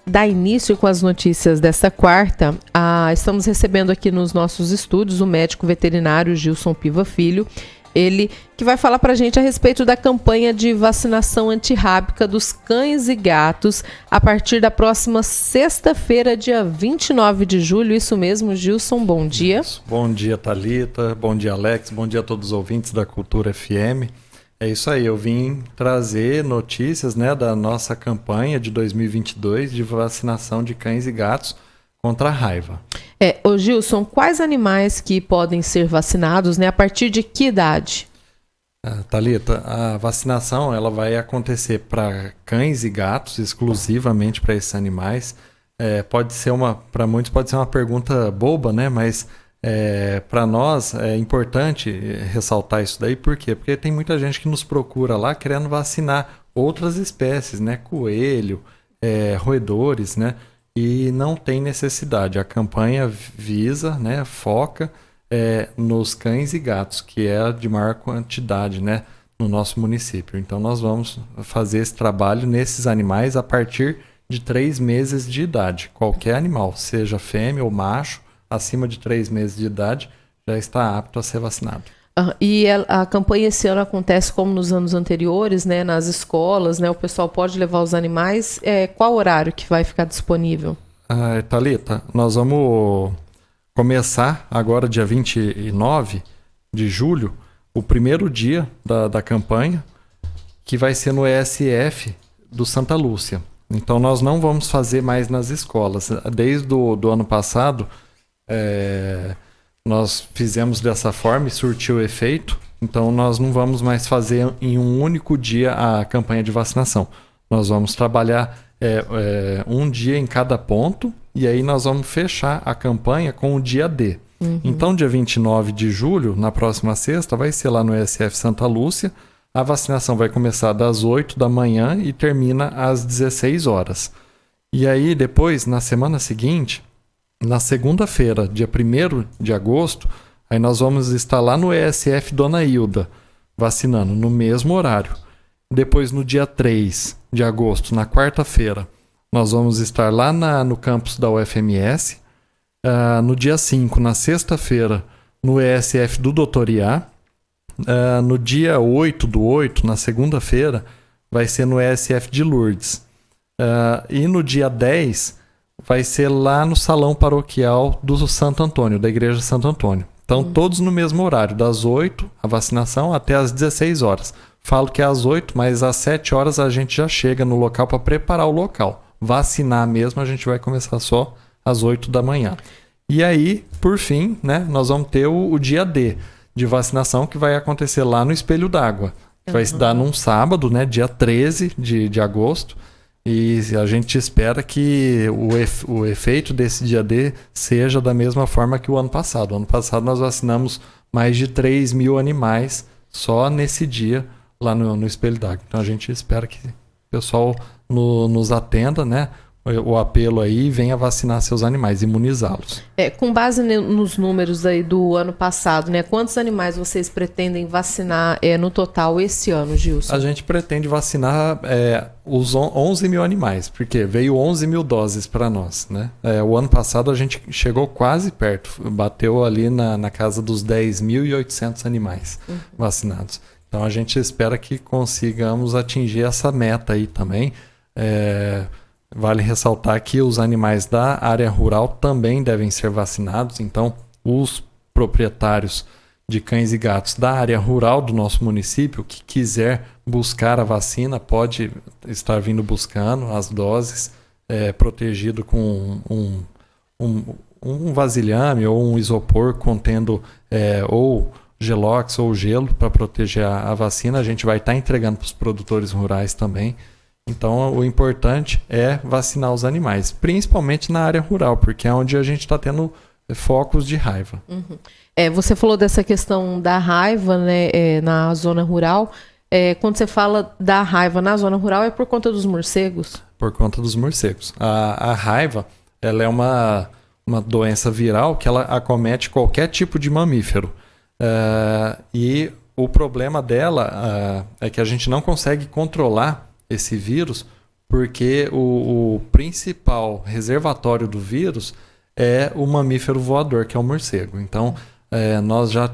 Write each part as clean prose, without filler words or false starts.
dar início com as notícias desta quarta, estamos recebendo aqui nos nossos estúdios o médico veterinário Gilson Piva Filho, ele que vai falar para a gente a respeito da campanha de vacinação antirrábica dos cães e gatos a partir da próxima sexta-feira, dia 29 de julho. Isso mesmo, Gilson, bom dia. Isso. Bom dia, Thalita, bom dia, Alex, bom dia a todos os ouvintes da Cultura FM. É isso aí, eu vim trazer notícias, né, da nossa campanha de 2022 de vacinação de cães e gatos contra a raiva. Ô Gilson, quais animais que podem ser vacinados, né, a partir de que idade? Thalita, a vacinação ela vai acontecer para cães e gatos, exclusivamente para esses animais. Para muitos pode ser uma pergunta boba, né, mas para nós é importante ressaltar isso daí. Por quê? Porque tem muita gente que nos procura lá querendo vacinar outras espécies, né? Coelho, roedores, né? E não tem necessidade. A campanha visa, né, foca nos cães e gatos, que é a de maior quantidade, né, no nosso município. Então nós vamos fazer esse trabalho nesses animais a partir de 3 meses de idade. Qualquer animal, seja fêmea ou macho, acima de 3 meses de idade, já está apto a ser vacinado. E a campanha esse ano acontece como nos anos anteriores, né, nas escolas, né, o pessoal pode levar os animais. Qual horário que vai ficar disponível? Thalita, nós vamos começar agora, dia 29 de julho, o primeiro dia da campanha, que vai ser no ESF do Santa Lúcia. Então nós não vamos fazer mais nas escolas. Desde o ano passado, nós fizemos dessa forma e surtiu efeito, então nós não vamos mais fazer em um único dia a campanha de vacinação. Nós vamos trabalhar um dia em cada ponto e aí nós vamos fechar a campanha com o dia D. Uhum. Então, dia 29 de julho, na próxima sexta, vai ser lá no ESF Santa Lúcia. A vacinação vai começar das 8 da manhã e termina às 16 horas. E aí depois, na semana seguinte, na segunda-feira, dia 1º de agosto, aí nós vamos estar lá no ESF Dona Hilda, vacinando no mesmo horário. Depois, no dia 3 de agosto, na quarta-feira, nós vamos estar lá no campus da UFMS. No dia 5, na sexta-feira, no ESF do Dr. Iá. No dia 8/8, na segunda-feira, vai ser no ESF de Lourdes. E no dia 10, vai ser lá no Salão Paroquial do Santo Antônio, da Igreja Santo Antônio. Então, todos no mesmo horário, das 8, a vacinação, até às 16 horas. Falo que é às 8, mas às 7 horas a gente já chega no local para preparar o local. Vacinar mesmo, a gente vai começar só às 8 da manhã. E aí, por fim, né, nós vamos ter o dia D de vacinação, que vai acontecer lá no Espelho d'Água. Vai se dar num sábado, né, dia 13 de agosto. E a gente espera que o efeito desse dia D seja da mesma forma que o ano passado. O ano passado nós vacinamos mais de 3 mil animais só nesse dia lá no Espelho d'Água. Então a gente espera que o pessoal nos atenda, né? O apelo aí, venha vacinar seus animais, imunizá-los. Com base nos números aí do ano passado, né? Quantos animais vocês pretendem vacinar no total esse ano, Gilson? A gente pretende vacinar os 11 mil animais, porque veio 11 mil doses para nós, né? O ano passado a gente chegou quase perto, bateu ali na casa dos 10.800 animais vacinados. Então a gente espera que consigamos atingir essa meta aí também. Vale ressaltar que os animais da área rural também devem ser vacinados. Então, os proprietários de cães e gatos da área rural do nosso município que quiser buscar a vacina pode estar vindo buscando as doses, protegido com um vasilhame ou um isopor contendo ou gelox ou gelo para proteger a vacina. A gente vai estar entregando para os produtores rurais também. Então, o importante é vacinar os animais, principalmente na área rural, porque é onde a gente está tendo focos de raiva. Você falou dessa questão da raiva, né, na zona rural. Quando você fala da raiva na zona rural, é por conta dos morcegos? Por conta dos morcegos. A raiva, ela é uma doença viral que ela acomete qualquer tipo de mamífero. E o problema dela é que a gente não consegue controlar esse vírus porque o principal reservatório do vírus é o mamífero voador, que é o morcego. Então, nós já,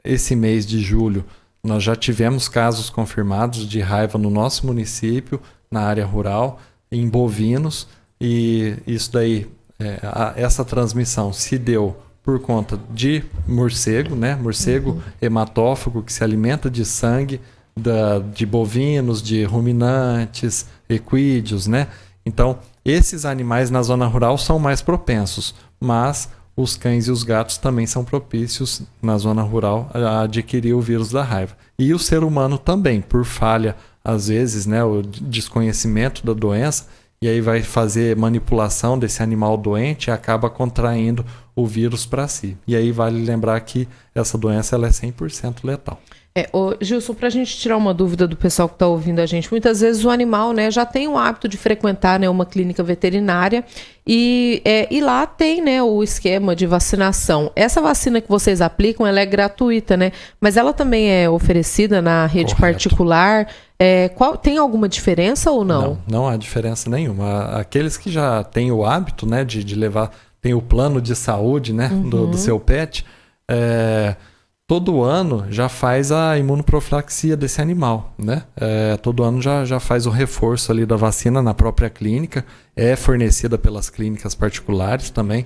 esse mês de julho, nós já tivemos casos confirmados de raiva no nosso município, na área rural, em bovinos, e isso daí, essa transmissão se deu por conta de morcego, né? Morcego hematófago que se alimenta de sangue de bovinos, de ruminantes, equídeos, né? Então, esses animais na zona rural são mais propensos, mas os cães e os gatos também são propícios na zona rural a adquirir o vírus da raiva. E o ser humano também, por falha, às vezes, né, o desconhecimento da doença, e aí vai fazer manipulação desse animal doente e acaba contraindo o vírus para si. E aí vale lembrar que essa doença ela é 100% letal. Gilson, para a gente tirar uma dúvida do pessoal que está ouvindo a gente, muitas vezes o animal, né, já tem o hábito de frequentar, né, uma clínica veterinária e lá tem, né, o esquema de vacinação. Essa vacina que vocês aplicam, ela é gratuita, né? Mas ela também é oferecida na rede particular. Tem alguma diferença ou não? Não há diferença nenhuma. Aqueles que já têm o hábito, né, de levar, tem o plano de saúde, né, do seu pet, todo ano já faz a imunoprofilaxia desse animal, né? Todo ano já faz o reforço ali da vacina na própria clínica, é fornecida pelas clínicas particulares também.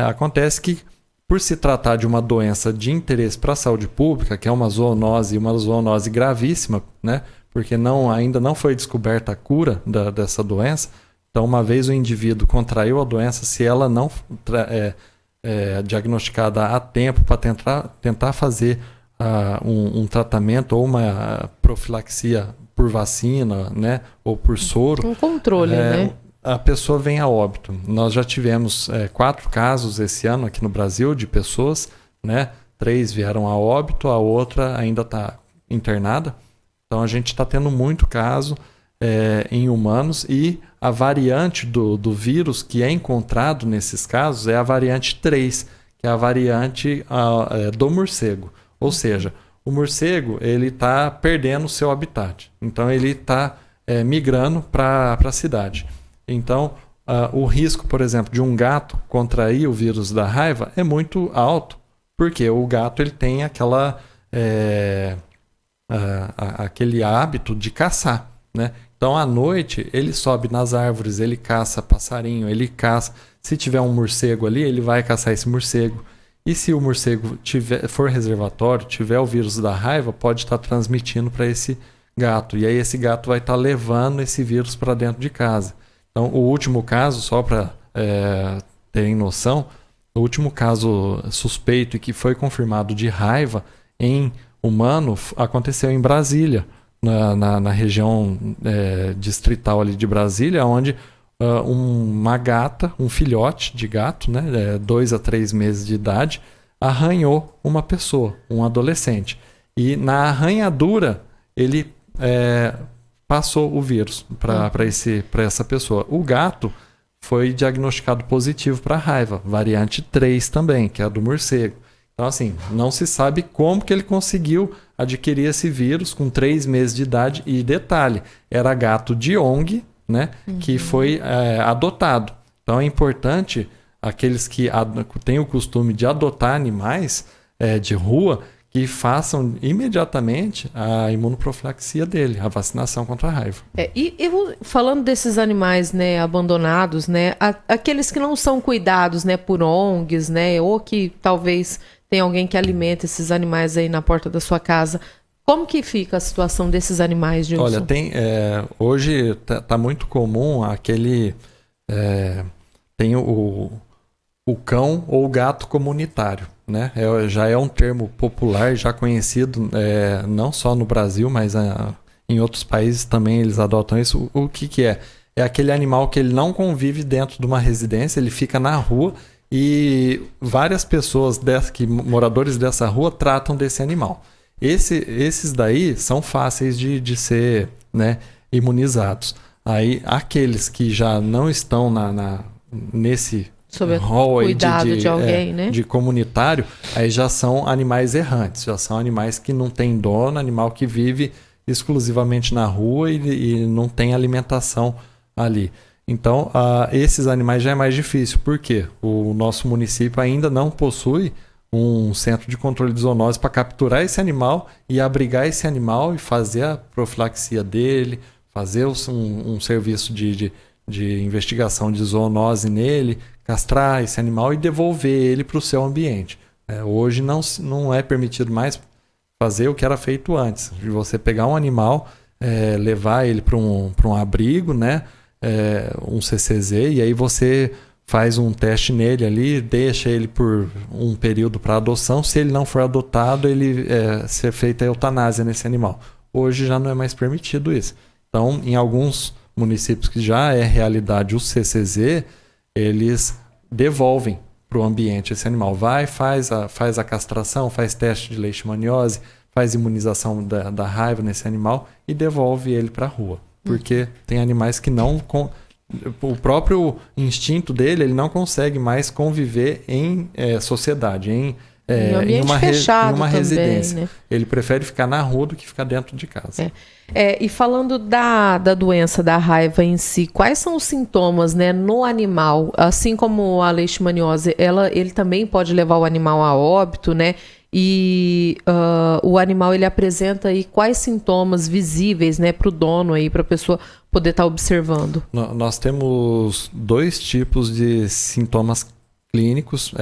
Acontece que, por se tratar de uma doença de interesse para a saúde pública, que é uma zoonose gravíssima, né? Porque ainda não foi descoberta a cura dessa doença, então uma vez o indivíduo contraiu a doença, se ela não diagnosticada a tempo para tentar fazer um tratamento ou uma profilaxia por vacina, né, ou por soro. Um controle, né? A pessoa vem a óbito. Nós já tivemos 4 casos esse ano aqui no Brasil de pessoas, né? 3 vieram a óbito, a outra ainda está internada. Então a gente está tendo muito caso em humanos e a variante do vírus que é encontrado nesses casos é a variante 3, que é a variante do morcego. Ou seja, o morcego ele está perdendo o seu habitat. Então ele está migrando para a cidade. Então o risco, por exemplo, de um gato contrair o vírus da raiva é muito alto, porque o gato ele tem aquele hábito de caçar, né? Então, à noite, ele sobe nas árvores, ele caça passarinho, ele caça. Se tiver um morcego ali, ele vai caçar esse morcego. E se o morcego for reservatório, tiver o vírus da raiva, pode estar transmitindo para esse gato. E aí esse gato vai estar levando esse vírus para dentro de casa. Então, o último caso, só para terem noção, o último caso suspeito e que foi confirmado de raiva em humano aconteceu em Brasília. Na região distrital ali de Brasília, onde uma gata, um filhote de gato, né, 2 a 3 meses de idade, arranhou uma pessoa, um adolescente. E na arranhadura, ele passou o vírus para essa pessoa. O gato foi diagnosticado positivo para raiva, variante 3 também, que é a do morcego. Então, assim, não se sabe como que ele conseguiu adquirir esse vírus com 3 meses de idade. E detalhe, era gato de ONG, né, que foi adotado. Então, é importante aqueles que têm o costume de adotar animais de rua que façam imediatamente a imunoprofilaxia dele, a vacinação contra a raiva. E falando desses animais, né, abandonados, né, aqueles que não são cuidados, né, por ONGs, né, ou que talvez tem alguém que alimenta esses animais aí na porta da sua casa. Como que fica a situação desses animais, Gilson? Olha, hoje tá muito comum aquele... tem o cão ou o gato comunitário, né? Já é um termo popular, já conhecido não só no Brasil, mas em outros países também eles adotam isso. O que é? É aquele animal que ele não convive dentro de uma residência, ele fica na rua e várias pessoas moradores dessa rua tratam desse animal. Esses daí são fáceis de ser, né, imunizados. Aí aqueles que já não estão nesse sob cuidado de alguém, né? De comunitário, aí já são animais errantes, já são animais que não têm dono, animal que vive exclusivamente na rua e não tem alimentação ali. Então, esses animais já é mais difícil. Por quê? O nosso município ainda não possui um centro de controle de zoonose para capturar esse animal e abrigar esse animal e fazer a profilaxia dele, fazer um serviço de investigação de zoonose nele, castrar esse animal e devolver ele para o seu ambiente. Hoje não é permitido mais fazer o que era feito antes, de você pegar um animal, levar ele para um abrigo, né? Um CCZ, e aí você faz um teste nele ali, deixa ele por um período para adoção. Se ele não for adotado, ele ser feita a eutanásia nesse animal. Hoje já não é mais permitido isso. Então, em alguns municípios que já é realidade o CCZ, eles devolvem para o ambiente esse animal. Faz a castração, faz teste de leishmaniose, faz imunização da raiva nesse animal e devolve ele para a rua. Porque tem animais que não... O próprio instinto dele, ele não consegue mais conviver em sociedade, em uma também, residência. Né? Ele prefere ficar na rua do que ficar dentro de casa. E falando da doença da raiva em si, quais são os sintomas, né, no animal? Assim como a leishmaniose, ele também pode levar o animal a óbito, né? E o animal ele apresenta aí quais sintomas visíveis, né, para o dono aí, para a pessoa poder estar observando? Nós temos 2 tipos de sintomas clínicos,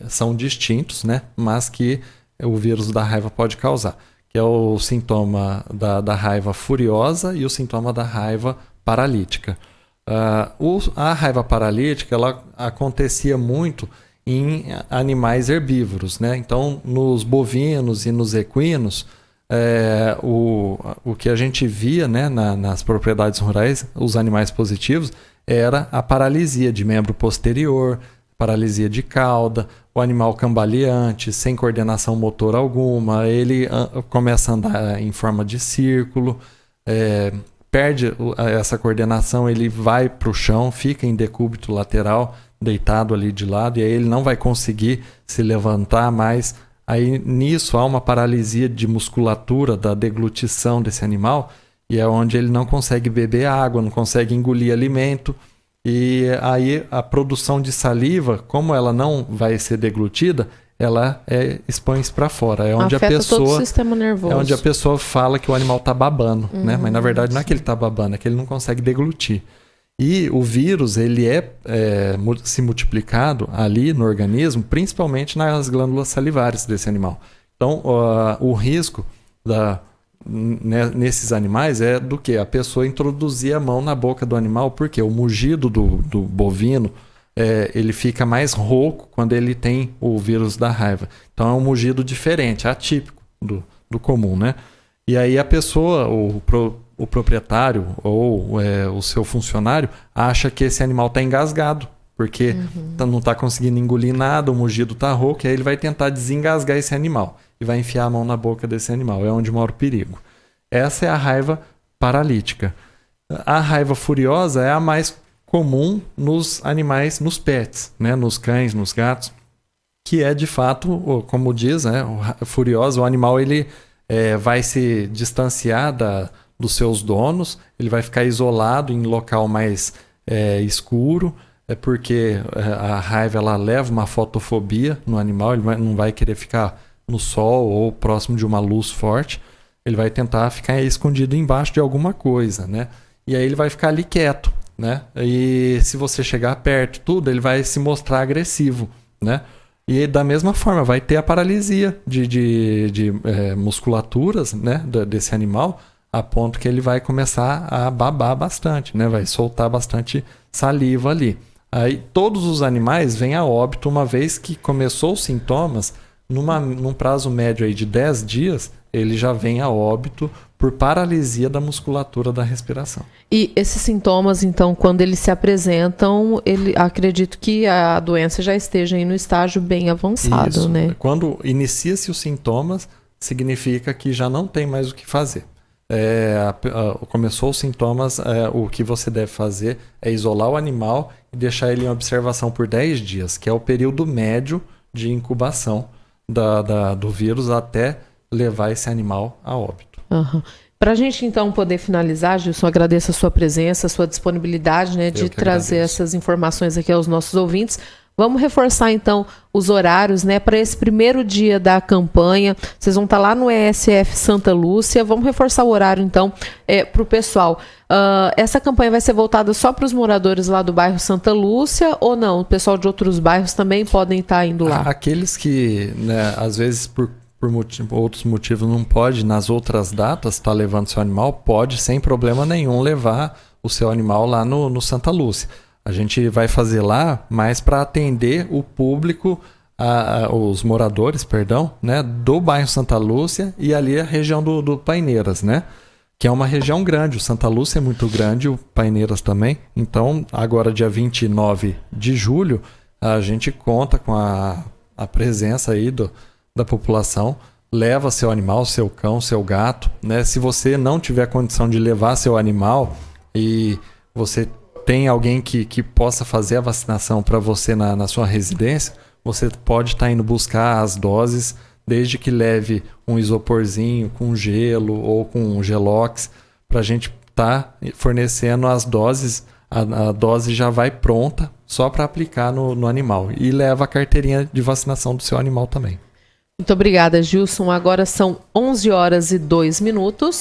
são distintos, né, mas que o vírus da raiva pode causar, que é o sintoma da raiva furiosa e o sintoma da raiva paralítica. A raiva paralítica ela acontecia muito em animais herbívoros, né? Então, nos bovinos e nos equinos, o que a gente via, né, nas propriedades rurais, os animais positivos, era a paralisia de membro posterior, paralisia de cauda, o animal cambaleante, sem coordenação motora alguma, ele começa a andar em forma de círculo, perde essa coordenação, ele vai para o chão, fica em decúbito lateral, deitado ali de lado, e aí ele não vai conseguir se levantar mais. Aí nisso há uma paralisia de musculatura da deglutição desse animal, e é onde ele não consegue beber água, não consegue engolir alimento, e aí a produção de saliva, como ela não vai ser deglutida, ela expõe-se para fora. É onde afeta todo o sistema nervoso. É onde a pessoa fala que o animal está babando, né? Mas na verdade não é que ele está babando, é que ele não consegue deglutir. E o vírus, ele se multiplicado ali no organismo, principalmente nas glândulas salivares desse animal. Então, o risco nesses animais é do que? A pessoa introduzir a mão na boca do animal, porque o mugido do bovino, ele fica mais rouco quando ele tem o vírus da raiva. Então, é um mugido diferente, atípico do comum, né? E aí a pessoa, o proprietário ou o seu funcionário acha que esse animal está engasgado, porque não está conseguindo engolir nada, o mugido está rouco, e aí ele vai tentar desengasgar esse animal e vai enfiar a mão na boca desse animal. É onde mora o perigo. Essa é a raiva paralítica. A raiva furiosa é a mais comum nos animais, nos pets, né? Nos cães, nos gatos, que é de fato, como diz, né? Furiosa, o animal ele vai se distanciar dos seus donos, ele vai ficar isolado em local mais escuro, porque a raiva ela leva uma fotofobia no animal, ele não vai querer ficar no sol ou próximo de uma luz forte, ele vai tentar ficar escondido embaixo de alguma coisa, né? E aí ele vai ficar ali quieto, né? E se você chegar perto, ele vai se mostrar agressivo, né? E da mesma forma, vai ter a paralisia de musculaturas, né, desse animal, a ponto que ele vai começar a babar bastante, né? Vai soltar bastante saliva ali. Aí todos os animais vêm a óbito uma vez que começou os sintomas, num prazo médio aí de 10 dias, ele já vem a óbito por paralisia da musculatura da respiração. E esses sintomas, então, quando eles se apresentam, acredito que a doença já esteja aí no estágio bem avançado, isso, né? Quando inicia-se os sintomas, significa que já não tem mais o que fazer. Começou os sintomas, o que você deve fazer é isolar o animal e deixar ele em observação por 10 dias, que é o período médio de incubação do vírus até levar esse animal a óbito. Uhum. Para a gente, então, poder finalizar, Gilson, agradeço a sua presença, a sua disponibilidade, né, de trazer essas informações aqui aos nossos ouvintes. Vamos reforçar, então, os horários, né, para esse primeiro dia da campanha. Vocês vão estar lá no ESF Santa Lúcia. Vamos reforçar o horário, então, para o pessoal. Essa campanha vai ser voltada só para os moradores lá do bairro Santa Lúcia ou não? O pessoal de outros bairros também podem estar indo lá? Aqueles que, né, às vezes, por outros motivos não pode, nas outras datas, estar levando seu animal, pode, sem problema nenhum, levar o seu animal lá no Santa Lúcia. A gente vai fazer lá, mas para atender o público, os moradores, né, do bairro Santa Lúcia e ali a região do Paineiras, né? Que é uma região grande. O Santa Lúcia é muito grande, o Paineiras também. Então, agora dia 29 de julho, a gente conta com a presença aí da população. Leva seu animal, seu cão, seu gato, né? Se você não tiver condição de levar seu animal e você tem alguém que possa fazer a vacinação para você na sua residência, você pode estar indo buscar as doses, desde que leve um isoporzinho com gelo ou com um gelox, para a gente estar fornecendo as doses. A dose já vai pronta só para aplicar no animal. E leva a carteirinha de vacinação do seu animal também. Muito obrigada, Gilson. Agora são 11 horas e 2 minutos.